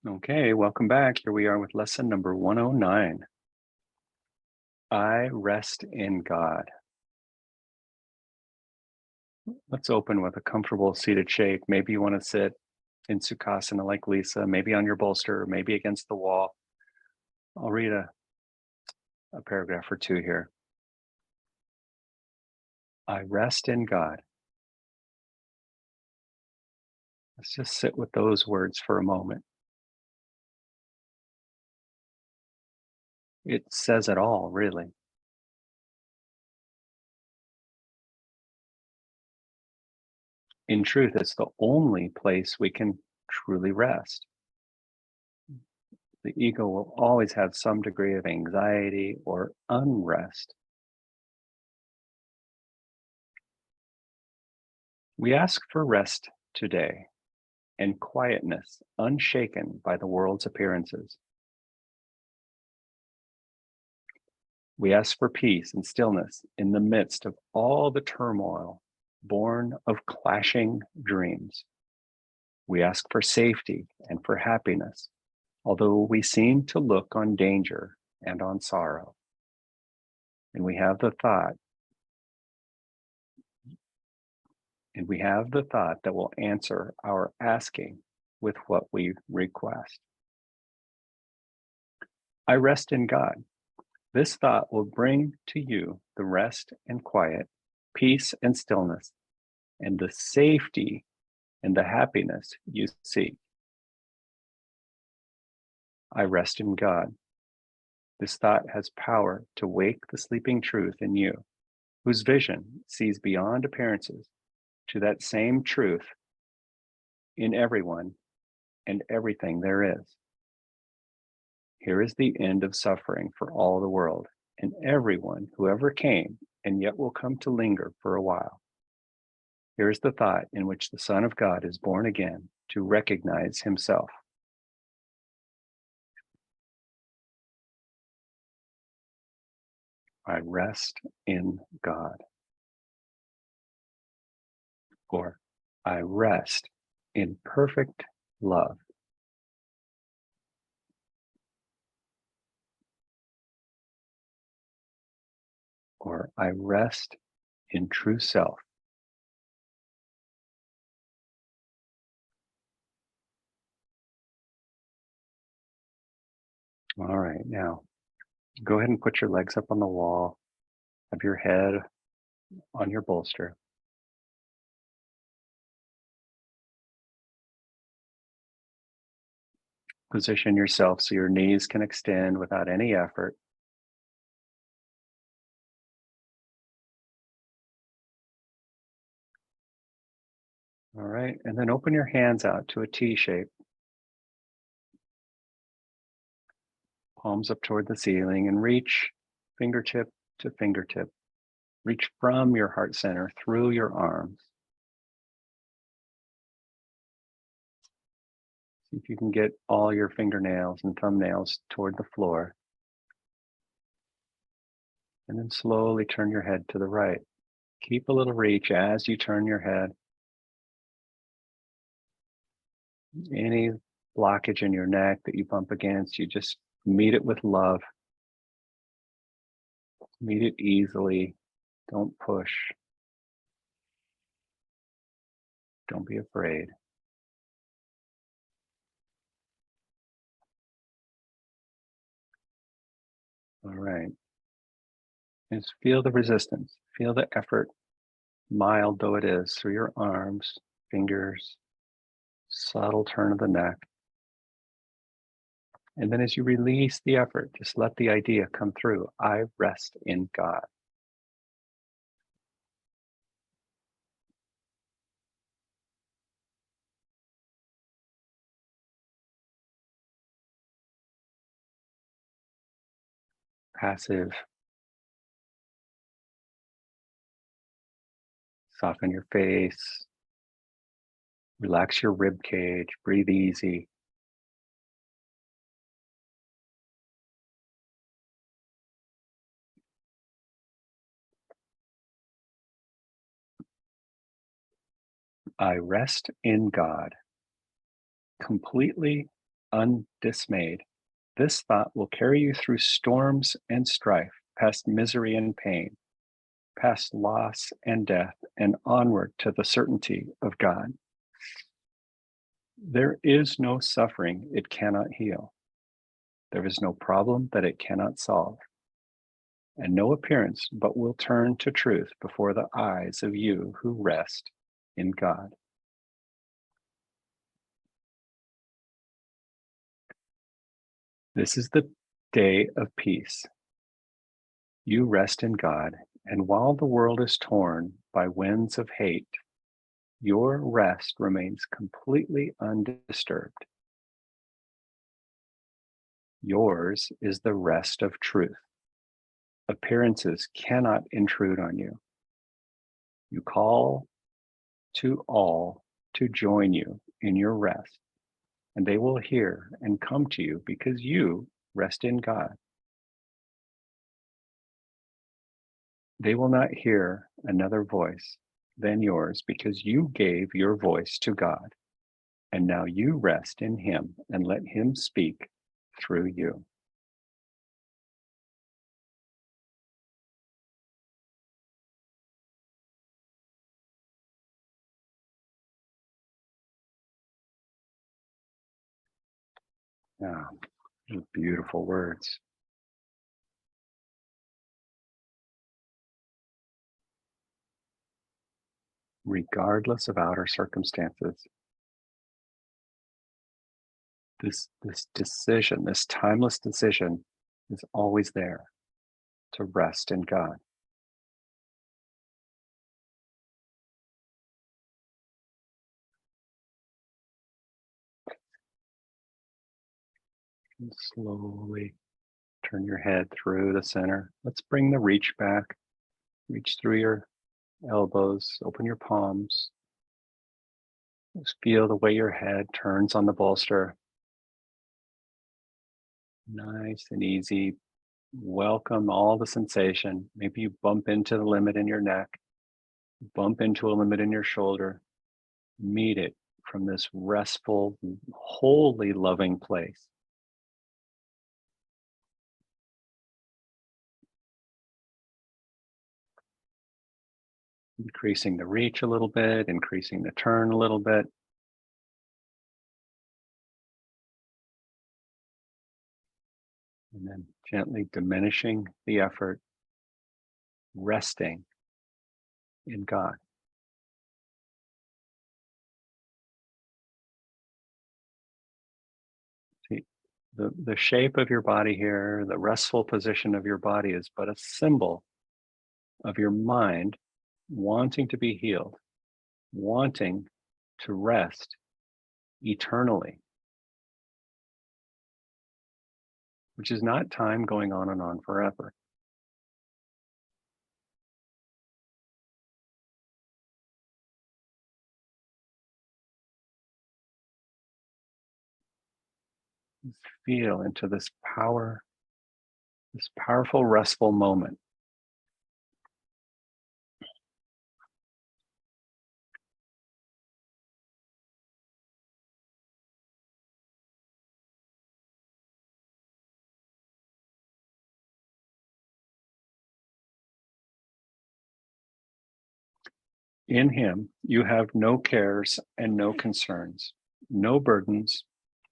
Okay, welcome back. Here we are with lesson number 109. I rest in God. Let's open with a comfortable seated shape. Maybe you want to sit in Sukhasana like Lisa, maybe on your bolster, maybe against the wall. I'll read a paragraph or two here. I rest in God. Let's just sit with those words for a moment. It says it all, really. In truth, it's the only place we can truly rest. The ego will always have some degree of anxiety or unrest. We ask for rest today and quietness, unshaken by the world's appearances. We ask for peace and stillness in the midst of all the turmoil born of clashing dreams. We ask for safety and for happiness, although we seem to look on danger and on sorrow. And we have the thought, that will answer our asking with what we request. I rest in God. This thought will bring to you the rest and quiet, peace and stillness, and the safety and the happiness you seek. I rest in God. This thought has power to wake the sleeping truth in you, whose vision sees beyond appearances to that same truth in everyone and everything there is. Here is the end of suffering for all the world and everyone who ever came and yet will come to linger for a while. Here is the thought in which the Son of God is born again to recognize himself. I rest in God. Or I rest in perfect love. Or I rest in true self. All right, now go ahead and put your legs up on the wall, have your head on your bolster. Position yourself so your knees can extend without any effort. All right, and then open your hands out to a T shape, palms up toward the ceiling, and reach fingertip to fingertip. Reach from your heart center through your arms. See if you can get all your fingernails and thumbnails toward the floor. And then slowly turn your head to the right. Keep a little reach as you turn your head. Any blockage in your neck that you bump against, you just meet it with love. Meet it easily. Don't push. Don't be afraid. All right. Just feel the resistance. Feel the effort, mild though it is, through your arms, fingers, subtle turn of the neck. And then as you release the effort, just let the idea come through. I rest in God. Passive. Soften your face. Relax your rib cage. Breathe easy. I rest in God, completely undismayed. This thought will carry you through storms and strife, past misery and pain, past loss and death, and onward to the certainty of God. There is no suffering it cannot heal. There is no problem that it cannot solve, and no appearance but will turn to truth before the eyes of you who rest in God. This is the day of peace. You rest in God, and while the world is torn by winds of hate, your rest remains completely undisturbed. Yours is the rest of truth. Appearances cannot intrude on you. You call to all to join you in your rest, and they will hear and come to you because you rest in God. They will not hear another voice than yours because you gave your voice to God, and now you rest in Him and let Him speak through you. Ah, beautiful words. Regardless of outer circumstances, this decision, this timeless decision, is always there to rest in God. And slowly turn your head through the center. Let's bring the reach back. Reach through your elbows, open your palms. Just feel the way your head turns on the bolster. Nice and easy. Welcome all the sensation. Maybe you bump into the limit in your neck, bump into a limit in your shoulder. Meet it from this restful, wholly loving place. Increasing the reach a little bit, increasing the turn a little bit. And then gently diminishing the effort, resting in God. See, the shape of your body here, the restful position of your body is but a symbol of your mind wanting to be healed, wanting to rest eternally, which is not time going on and on forever. Just feel into this power, this powerful, restful moment. In Him, you have no cares and no concerns, no burdens,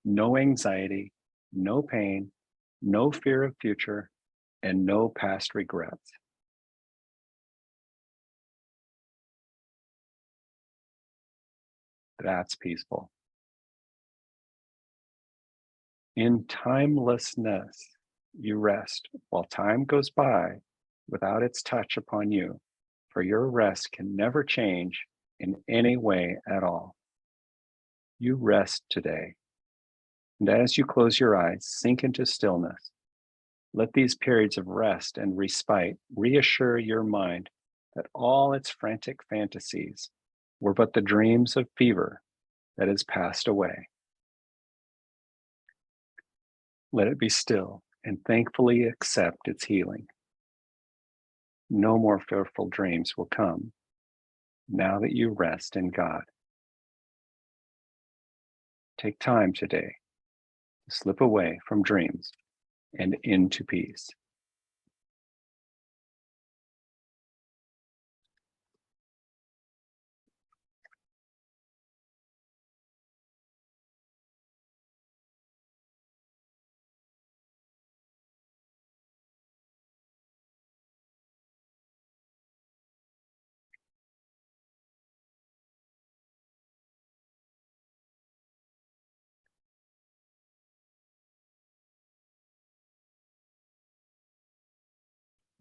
no anxiety, no pain, no fear of future, and no past regrets. That's peaceful. In timelessness, you rest while time goes by without its touch upon you, for your rest can never change in any way at all. You rest today, and as you close your eyes, sink into stillness. Let these periods of rest and respite reassure your mind that all its frantic fantasies were but the dreams of fever that has passed away. Let it be still and thankfully accept its healing. No more fearful dreams will come now that you rest in God. Take time today slip away from dreams and into peace.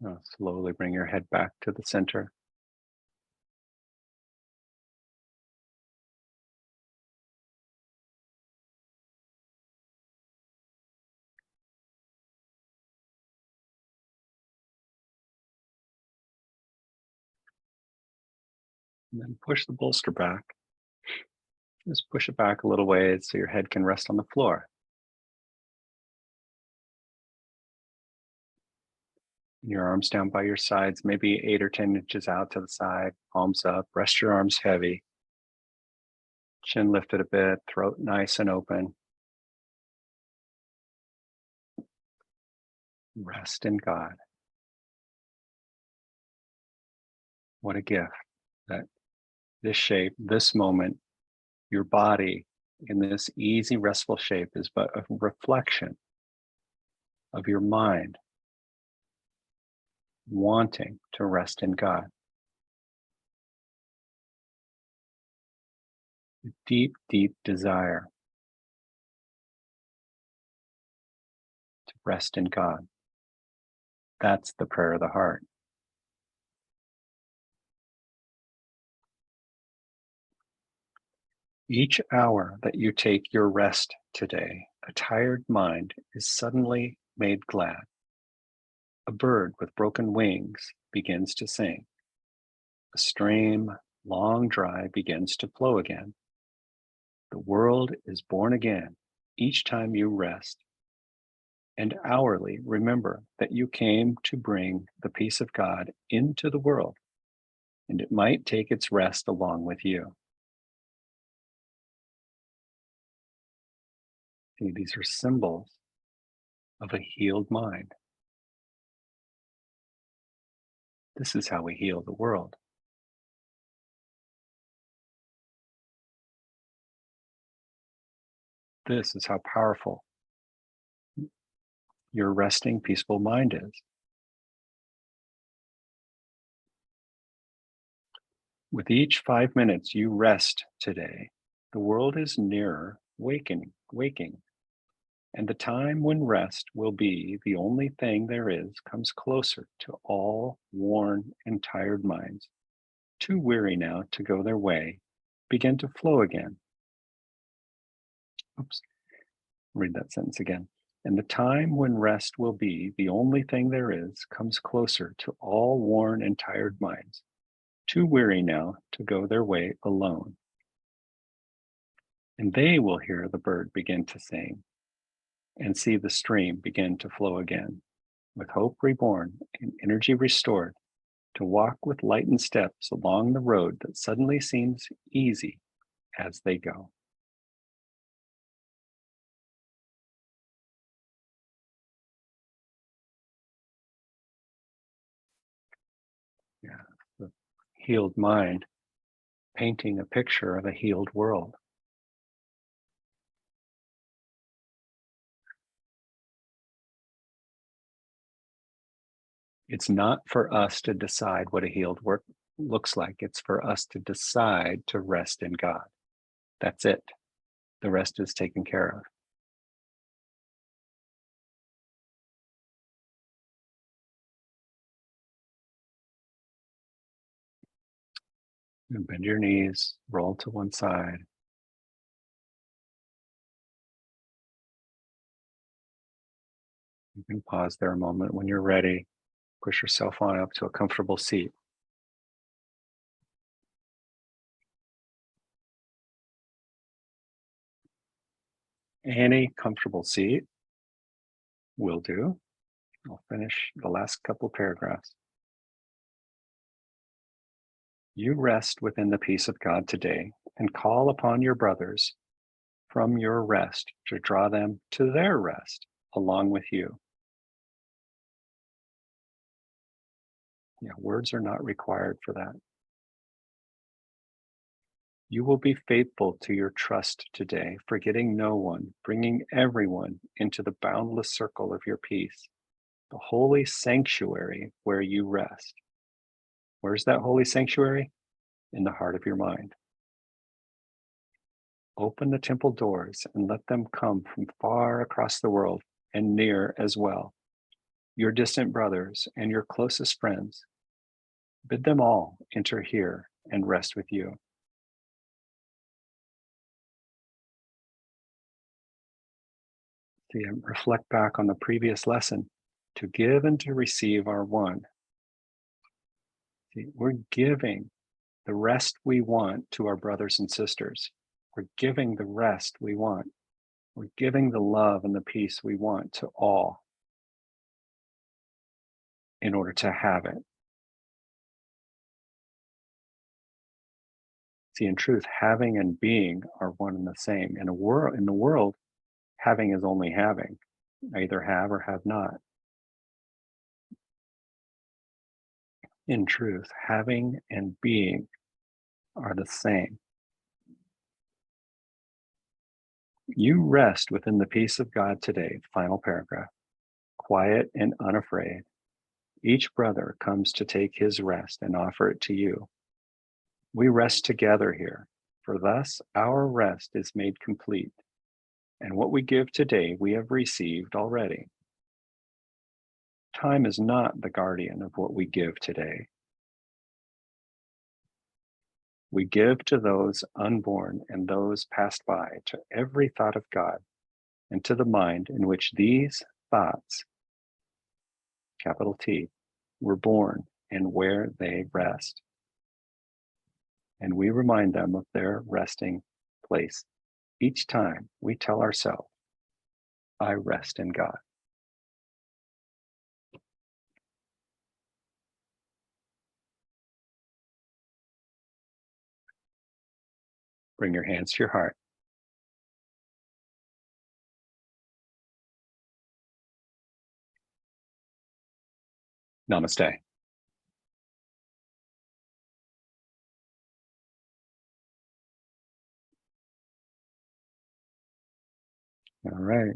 Now slowly bring your head back to the center. And then push the bolster back. Just push it back a little ways so your head can rest on the floor. Your arms down by your sides, maybe 8 or 10 inches out to the side, palms up. Rest your arms heavy. Chin lifted a bit, throat nice and open. Rest in God. What a gift that this shape, this moment, your body in this easy, restful shape is but a reflection of your mind wanting to rest in God. A deep, deep desire to rest in God. That's the prayer of the heart. Each hour that you take your rest today, a tired mind is suddenly made glad. A bird with broken wings begins to sing. A stream, long dry, begins to flow again. The world is born again each time you rest. And hourly remember that you came to bring the peace of God into the world, and it might take its rest along with you. See, these are symbols of a healed mind. This is how we heal the world. This is how powerful your resting, peaceful mind is. With each 5 minutes you rest today, the world is nearer waking, and the time when rest will be the only thing there is comes closer to all worn and tired minds, too weary now to go their way, begin to flow again. Oops, read that sentence again. And the time when rest will be the only thing there is comes closer to all worn and tired minds, too weary now to go their way alone. And they will hear the bird begin to sing and see the stream begin to flow again, with hope reborn and energy restored, to walk with lightened steps along the road that suddenly seems easy as they go. Yeah, the healed mind painting a picture of a healed world. It's not for us to decide what a healed work looks like. It's for us to decide to rest in God. That's it. The rest is taken care of. And bend your knees, roll to one side. You can pause there a moment. When you're ready, push yourself on up to a comfortable seat. Any comfortable seat will do. I'll finish the last couple paragraphs. You rest within the peace of God today and call upon your brothers from your rest to draw them to their rest along with you. Yeah, words are not required for that. You will be faithful to your trust today, forgetting no one, bringing everyone into the boundless circle of your peace, the holy sanctuary where you rest. Where's that holy sanctuary? In the heart of your mind. Open the temple doors and let them come from far across the world and near as well. Your distant brothers and your closest friends. Bid them all enter here and rest with you. See, and reflect back on the previous lesson. To give and to receive are one. See, we're giving the rest we want to our brothers and sisters. We're giving the rest we want. We're giving the love and the peace we want to all in order to have it. See, in truth, having and being are one and the same. In the world, having is only having. Either have or have not. In truth, having and being are the same. You rest within the peace of God today, final paragraph, quiet and unafraid. Each brother comes to take his rest and offer it to you. We rest together here, for thus our rest is made complete, and what we give today we have received already. Time is not the guardian of what we give today. We give to those unborn and those passed by, to every thought of God, and to the mind in which these thoughts, capital T, were born and where they rest. And we remind them of their resting place each time we tell ourselves, I rest in God. Bring your hands to your heart. Namaste. All right.